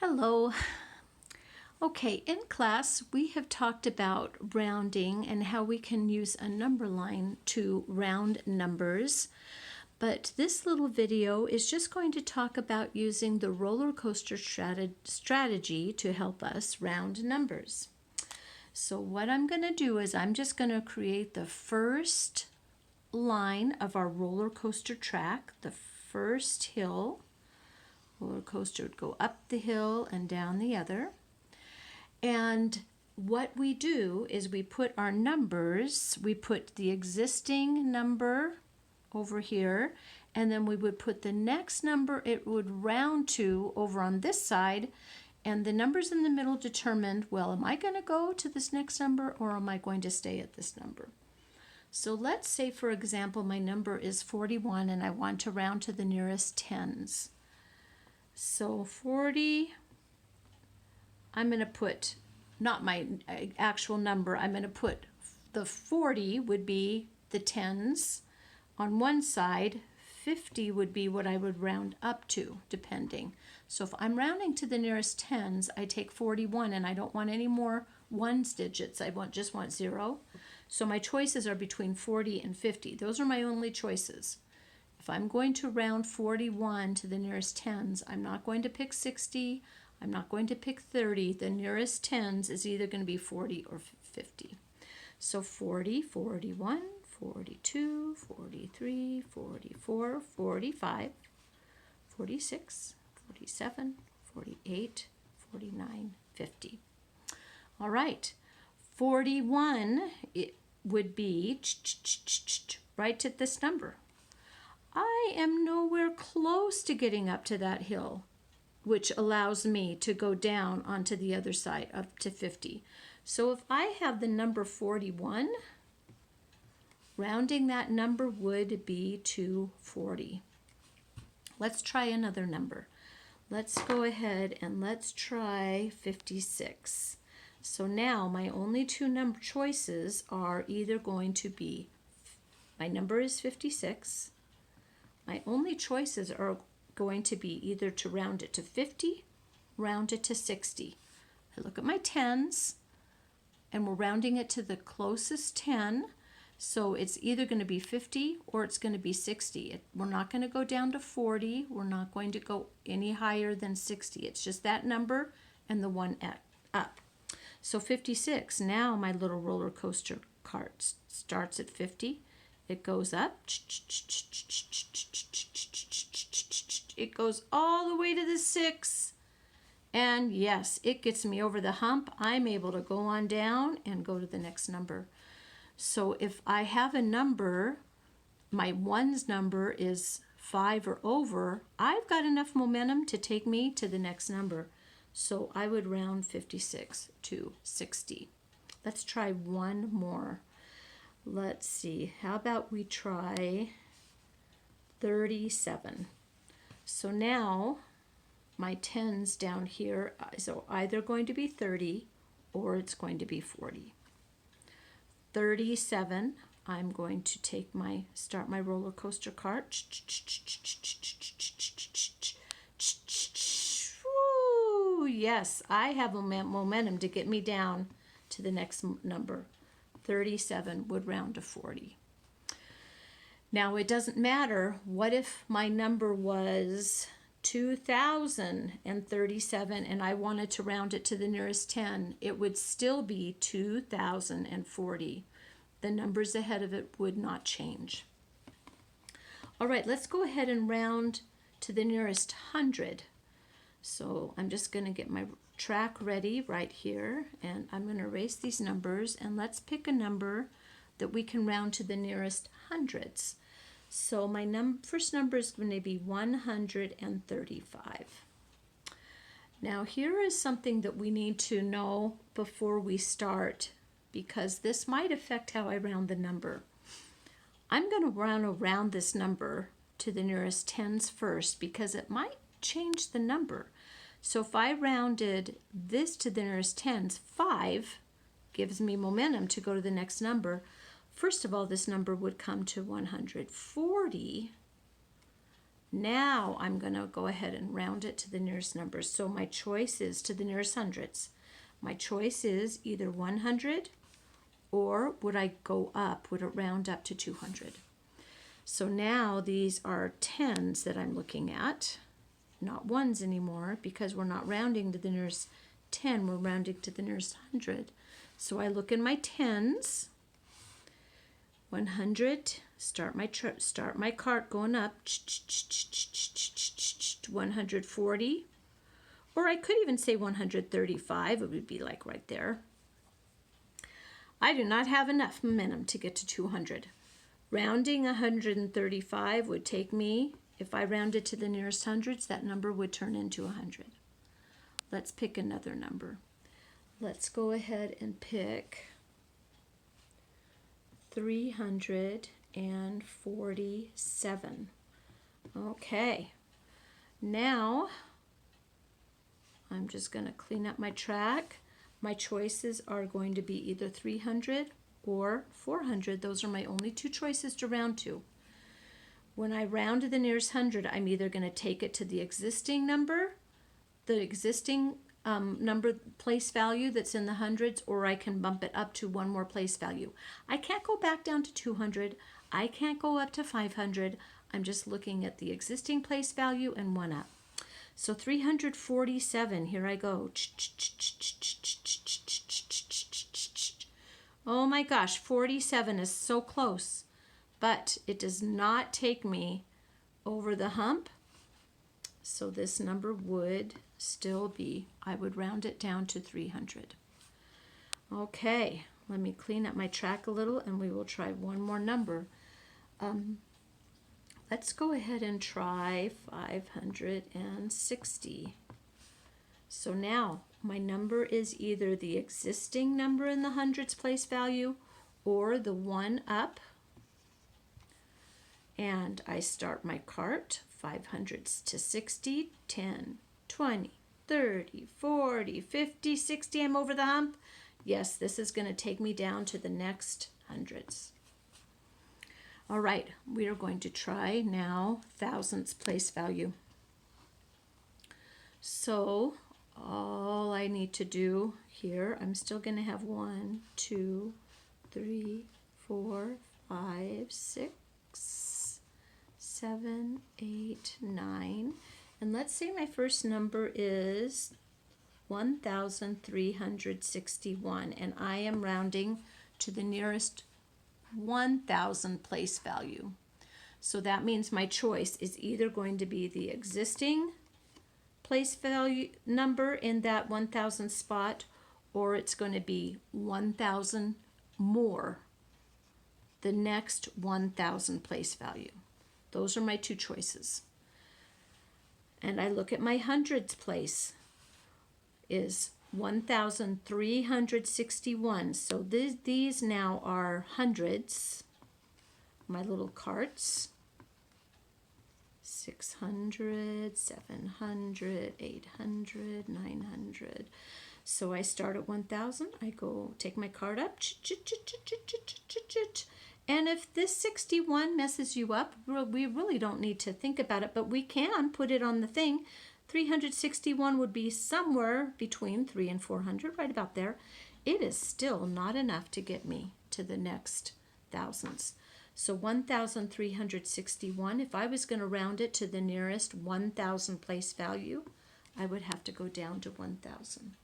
Hello. Okay, in class we have talked about rounding and how we can use a number line to round numbers. But this little video is just going to talk about using the roller coaster strategy to help us round numbers. So what I'm going to do is I'm just going to create the first line of our roller coaster track, the first hill. Roller coaster would go up the hill and down the other. And what we do is we put our numbers, we put the existing number over here, and then we would put the next number it would round to over on this side, and the numbers in the middle determined, well, am I going to go to this next number or am I going to stay at this number? So let's say, for example, my number is 41 and I want to round to the nearest tens. So 40, I'm going to put, not my actual number, I'm going to put the 40 would be the tens on one side, 50 would be what I would round up to, depending. So if I'm rounding to the nearest tens, I take 41 and I don't want any more ones digits, I just want 0. So my choices are between 40 and 50. Those are my only choices. If I'm going to round 41 to the nearest tens, I'm not going to pick 60, I'm not going to pick 30. The nearest tens is either going to be 40 or 50. So 40, 41, 42, 43, 44, 45, 46, 47, 48, 49, 50. All right, 41 it would be right at this number. I am nowhere close to getting up to that hill, which allows me to go down onto the other side up to 50. So if I have the number 41, rounding that number would be to 40. Let's try another number. Let's go ahead and let's try 56. So now my only two number choices are either going to be, my number is 56. My only choices are going to be either to round it to 50, round it to 60. I look at my tens, and we're rounding it to the closest 10, so it's either going to be 50 or it's going to be 60. We're not going to go down to 40. We're not going to go any higher than 60. It's just that number and the one up. So 56, now my little roller coaster cart starts at 50. It goes up. It goes all the way to the 6. And yes, it gets me over the hump. I'm able to go on down and go to the next number. So if I have a number, my ones number is 5 or over, I've got enough momentum to take me to the next number. So I would round 56 to 60. Let's try one more. Let's see, how about we try 37. So now my tens down here is either going to be 30 or it's going to be 40. 37, I'm going to start my roller coaster cart. Woo, yes, I have a momentum to get me down to the next number. 37 would round to 40. Now it doesn't matter. What if my number was 2037 and I wanted to round it to the nearest 10? It would still be 2040. The numbers ahead of it would not change. All right, let's go ahead and round to the nearest 100. So I'm just going to get my track ready right here, and I'm going to erase these numbers, and let's pick a number that we can round to the nearest hundreds. So my first number is going to be 135. Now here is something that we need to know before we start, because this might affect how I round the number. I'm going to round around this number to the nearest tens first because it might change the number. So if I rounded this to the nearest tens, 5 gives me momentum to go to the next number. First of all, this number would come to 140. Now I'm going to go ahead and round it to the nearest number. So my choice is to the nearest hundreds. My choice is either 100 or would I go up? Would it round up to 200? So now these are tens that I'm looking at, not ones anymore, because we're not rounding to the nearest 10, we're rounding to the nearest 100. So I look in my tens, 100, start my cart going up, 140, or I could even say 135, it would be like right there. I do not have enough momentum to get to 200. Rounding 135 would take me, if I rounded to the nearest hundreds, that number would turn into 100. Let's pick another number. Let's go ahead and pick 347. Okay, now I'm just going to clean up my track. My choices are going to be either 300 or 400. Those are my only two choices to round to. When I round to the nearest 100, I'm either going to take it to the existing number, number place value that's in the hundreds, or I can bump it up to one more place value. I can't go back down to 200. I can't go up to 500. I'm just looking at the existing place value and one up. So 347, here I go. Oh my gosh, 47 is so close, but it does not take me over the hump. So this number would still be, I would round it down to 300. Okay, let me clean up my track a little and we will try one more number. Let's go ahead and try 560. So now my number is either the existing number in the hundreds place value or the one up. And I start my cart, 500s to 60, 10, 20, 30, 40, 50, 60. I'm over the hump. Yes, this is going to take me down to the next hundreds. All right, we are going to try now thousands place value. So all I need to do here, I'm still going to have 1, 2, 3, 4, 5, 6, 7, 8, 9. And let's say my first number is 1,361, and I am rounding to the nearest 1,000 place value. So that means my choice is either going to be the existing place value number in that 1,000 spot, or it's going to be 1,000 more the next 1,000 place value. Those are my two choices. And I look at my hundreds place is 1,361. So these now are hundreds, my little carts. 600, 700, 800, 900. So I start at 1,000. I go take my card up. And if this 61 messes you up, we really don't need to think about it, but we can put it on the thing. 361 would be somewhere between 300 and 400, right about there. It is still not enough to get me to the next thousands. So 1,361, if I was going to round it to the nearest 1,000 place value, I would have to go down to 1,000.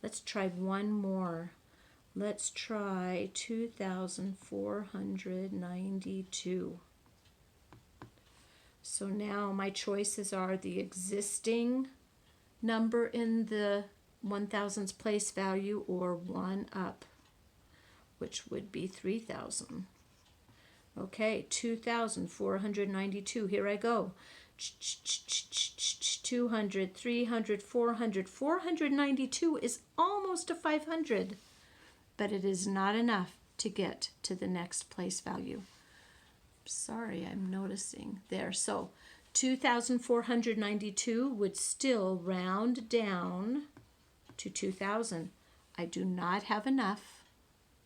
Let's try one more. Let's try 2,492. So now my choices are the existing number in the 1,000's place value or one up, which would be 3,000. Okay, 2,492. Here I go. 200, 300, 400. 492 is almost a 500, but it is not enough to get to the next place value. Sorry, I'm noticing there. So 2,492 would still round down to 2,000. I do not have enough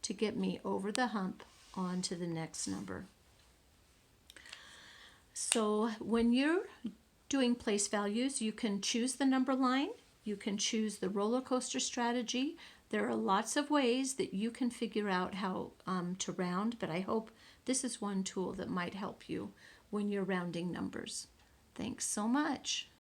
to get me over the hump on to the next number. So when you're doing place values, you can choose the number line, you can choose the roller coaster strategy. There are lots of ways that you can figure out how to round, but I hope this is one tool that might help you when you're rounding numbers. Thanks so much.